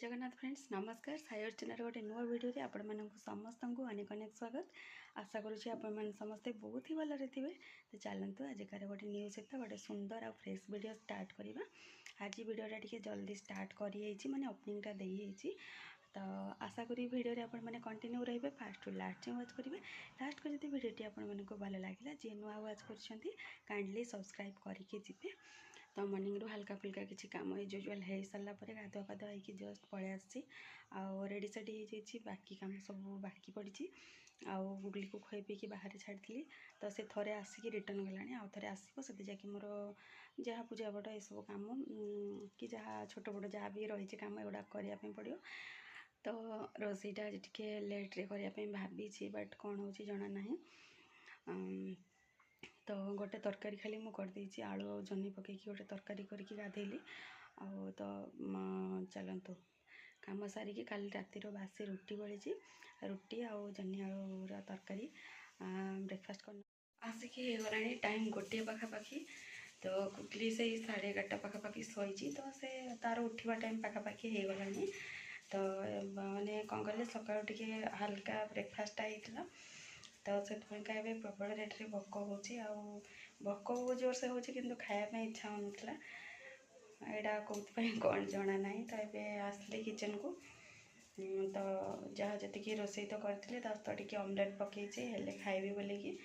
Jagannath friends नमस्कार साई अर्चनार गोटे नुआ वीडियो रे आपण मानक समस्त को अनेक अनेक स्वागत। आशा करुँच आपण मैंने समस्ते बहुत ही भलरे थे। तो चलतु आजिकार गोटे न्यूज सहित गोटे सुंदर आ फ्रेश वीडियो स्टार्ट करवा। आज वीडियोटा टी जल्दी स्टार्ट कर माने ओपनिंगटा देई तो आशा करी वीडियो रे आपण मैंने कंटिन्यू रहिबे फास्ट टू लास्ट वाच करेंगे। लास्ट को जब वीडियोटी आपण मानक भल लगे जी नुआ वाच कर काइंडली सब्सक्राइब करके जी। तो मॉर्निंग रू हल्का फुल्का किसी काम यूजुआल हो सारा पर गाधुआ पाधुआ होगी जस्ट पलि आसी रेडी सेडी हो बाकी काम सब बाकी पड़ी आउ गुगली को खुई पीकी बाहर छाड़ी तो से थोड़े आसिक रिटर्न गलानी आउ थे आसो से जाकि मोर जहाँ पूजा पाठ ये सब कम कि जहाँ छोट बड़ जहाँ भी रही कम एगुड़ा करने पड़ो। तो रोसईटा आज टे लेट्रे करने भाई बट कौन हो जना ना। तो गोटे तरकारी खाली मुझे करदे आलू और जह्नी पकई गोटे तरकारी करके गाधेली आउ तो चलतु कम सारिकी काली रातिर बासी रुटी बड़ी रुटी आउ जह्नी आलूर तरकारी ब्रेकफास्ट कर आसिकी गला टाइम गोटे पखापाखि। तो कुकली से 11:30 पखापाखि शोची तो से तार उठा टाइम पखापाखि हो गला। तो माने कौन कले सका टे हल्का ब्रेकफास्ट होता तो से प्रबल रेट्रे भोक हो भोक बहुत जोर से होची किंतु खायापी इच्छा होना यहाँ कौन कौन जना ना। तो ये आसली किचन को तो जहाँ जी रोसे तो करते तो टे ऑमलेट पकई हेले खाइबी बोलिकी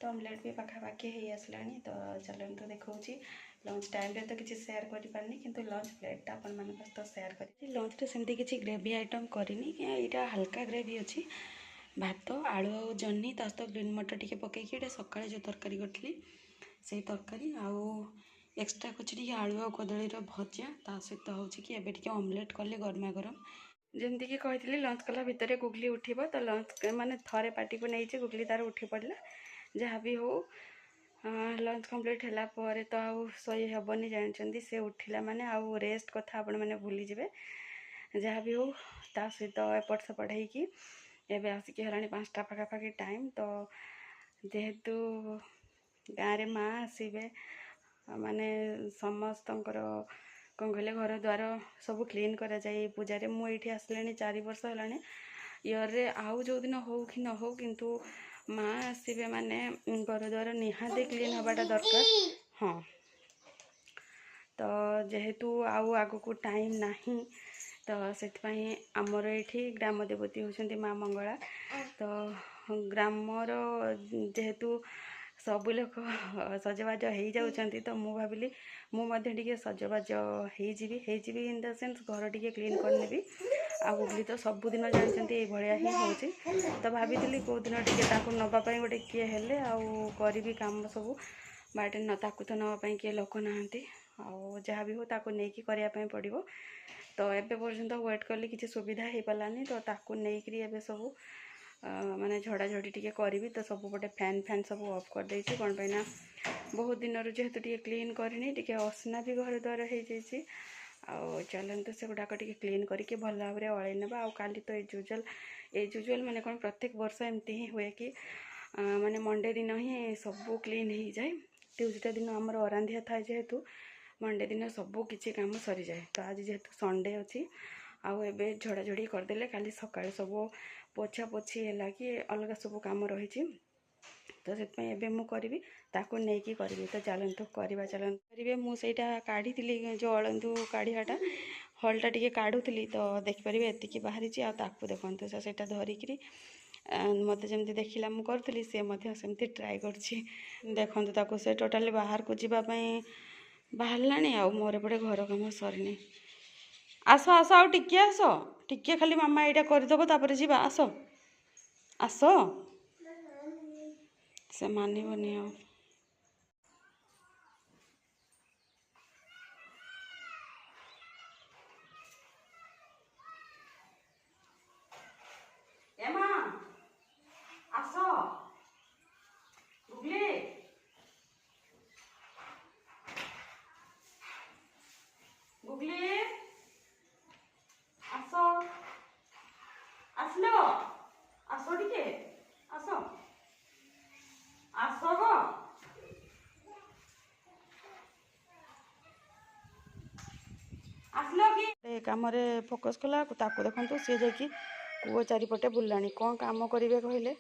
तो ऑमलेट भी पखापाखि हो आसला। तो चलते देखा लंच टाइम रे तो किसी शेयर कर पारनी किंतु लंच प्लेटा अपन मान तो शेयर कर लंच रे सेमती किसी ग्रेवी आइटम करनी यहाँ हल्का ग्रेवी अच्छी भात आलू और जह्नी ता सहित ग्रीन मटर टी पकईकि सका जो तरकारी करी से तरकारी आउ एक्सट्रा कुछ आलू और कदलीर भजा ता सहित हूँ कि एबे टी ऑमलेट कले गरमा गरम जमती कि कही लंच कला भितर गुगली उठब तो लंच माने थरे पार्टी को नहीं गुगली तार उठी पड़ा जहाँ भी हो लंच कंप्लीट है तो आउ शई हेनी जानते से उठिला माने आउ रेस्ट कथा आपण मैंने भूलीजे जहाँ भी हो ता सहित एपट सेपट होगी एवं आसिक है 5टा पखापाखि टाइम। तो जेहेतु गाँव में माँ आसबे माने समस्त कौन कहले घर द्वार सब क्लीन करा जाए पूजा मुझे आसले 4 वर्ष है इयर रे आउ जो दिन हो कि न हो किंतु माँ आसबे माने घर द्वार निहाती क्लीन हवाटा दरकार। हाँ तो जेहेतु आउ आग को टाइम नहीं तो से आमर ये ग्राम देवती होती माँ मंगला। तो ग्रामर जेहेतु सब लोग सजबाज हो जाती तो मुझे भाविली मुझे सजबाज हो इन द सेन्स घर टी क्लीन करनेबी आ गुगली तो सबुदिन जानते ये ही हो तो भाभी कौ दिन टे नापी गोटे किए हेले करी कम सब बाट न ताकू तो नापी किए लोक नहांती जहाँ भी हो ताकू नहीं करने पड़ो। तो एबे पर्यंत वेट कली किसी सुविधा हो पारानी तो ताकू नहीं एबे सब माने झड़ा झड़ी टी करी तो सब पटे फैन फैन सब ऑफ कर देछि कौन पाइना बहुत दिन जेहेतु टी क्लीन करनी टी असना भी घर द्वार हो जाइए आउ चलते से गुड़ाक टी क्लीन करके भल भाव में अड़े ना आउ काली तो यूजुआल माने कौन प्रत्येक वर्ष एमती ही हुए कि माने मंडे दिन ही सब क्लीन हो जाए। ट्यूसडे दिन आमर अरांधिया थाए जेहेतु मंडे दिन सब किसी काम सरी जाए। तो आज जेहेतु संडे अच्छी आउ एबे झड़ाझड़ी करदे काली सकाळ सब पोछा पोछी है कि अलग सब काम रही तो से मु करी ताकू नहीं करी। तो चलतु करवा चलते करेंगे मुझा काढ़ी जो अलंदू काढ़ियाटा हलटा टी काढ़ुली तो देखिपारे एतिकी बाहरी आकु देखते से धरिकी मत जमी देखला मुझे सेमती ट्राए कर देखु से टोटाली बाहर को जीवाई बाहर आउ मोर एपटे घर कम सरनी आस आस आउ टिके खाली मामा यहाँ करदेव तापर जी आस आस से मानवनी आ आसलो आसो टिके आसो आसो गो आसलो कि କାମରେ ଫୋକସ୍ କଲା ତାକୁ ଦେଖନ୍ତୁ सी जाकि कूओ चारिपटे बुलानी कौन काम करेंगे कहले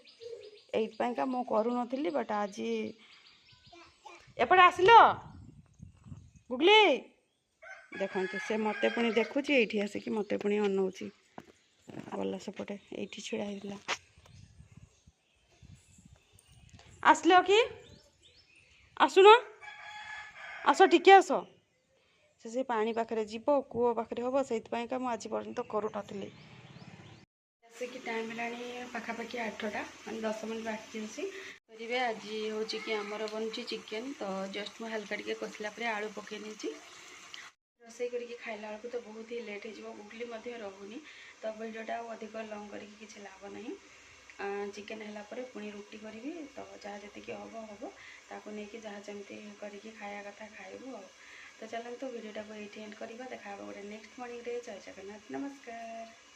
यहीपाइका मु करूनली बट आज एपटे आसिल गुगली देखु से मत पुणी देखुची ये आसिक मत पुणी अनौची गला सेपटे ये छिड़ा होता आसल कि आसुन आस टिके आस से पानी पाखे जीव कूओ पाखे हम से मुझे आज पर्यटन करूनी आसिक टाइम है पाखापाखि 8टा मैं 10 मिनट बाकी करेंगे आज हूँ कि आमर बनुची चिकेन तो जस्ट मुझे हल्का टे कषिला आलू पकई नहीं रोसई करके खाइला बेलू तो बहुत ही लेट हो गुगली रोनी तो भिडियोटा अधिक लंग करके किसी लाभ ना चिकेन है पुणी रुटी करी तो जहाँ जी हम हम ताकू नहीं जहाँ जमी करके खाया कथा खाइबू तो चलते भिडियोटा को ये एंड करवा देखा गोटे नेक्स्ट मॉर्निंग रे जय जगन्नाथ नमस्कार।